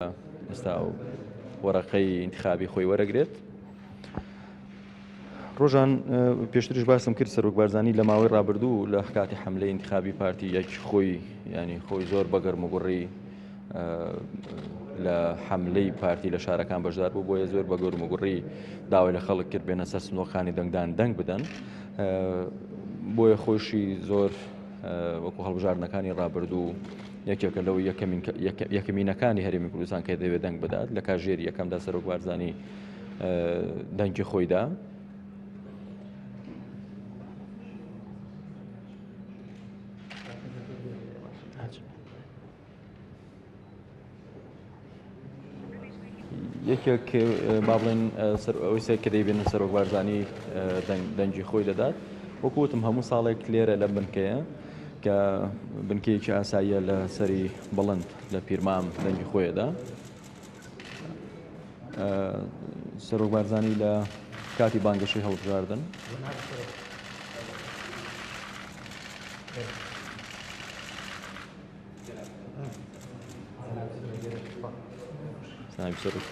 ئێستا وەرەقەی انتخابی خۆی وەرەگرێت. ڕۆژان پێشترش باسم کرد سەرۆک بارزانانی لە ماوەی ڕابردوو لە کاتی حملەی انتخابی پارتی یەک خۆی ینی خۆی زۆر بەگەرم و گوڕی لە حملەی پارتی لە شارەکان بەشدار بوو، بۆیە زۆر بە گەورم و گوڕی داوای لە خەڵک کرد بێنە سەر سنووەخانی دەنگدان دەنگ بدەن، بۆیە خۆشی زۆر وەکو هەڵبژاردنەکانی ڕابردوو یەکێکە لەو یەکەمینەکانی هەرێمی کوردستان کە دەوێت دەنگ بدات. لە کاژێری یەکەمدا سەرۆک بارزانانی دەنگی خۆیدا. یەکێک با بڵێن ئەوەی سێ کە دەیبێنن سەرۆک بارزانانی دەنگی خۆی دەدات. وەکوتم هەموو ساڵێک لێرە لە بنکەیە کە بنکەیەکی ئاساییە لە سەری بڵند لە پیرمام دەنگی خۆیەدا. سەرۆک بارزانانی لە کاتی بانگەشەی هەڵبژاردن سەرۆک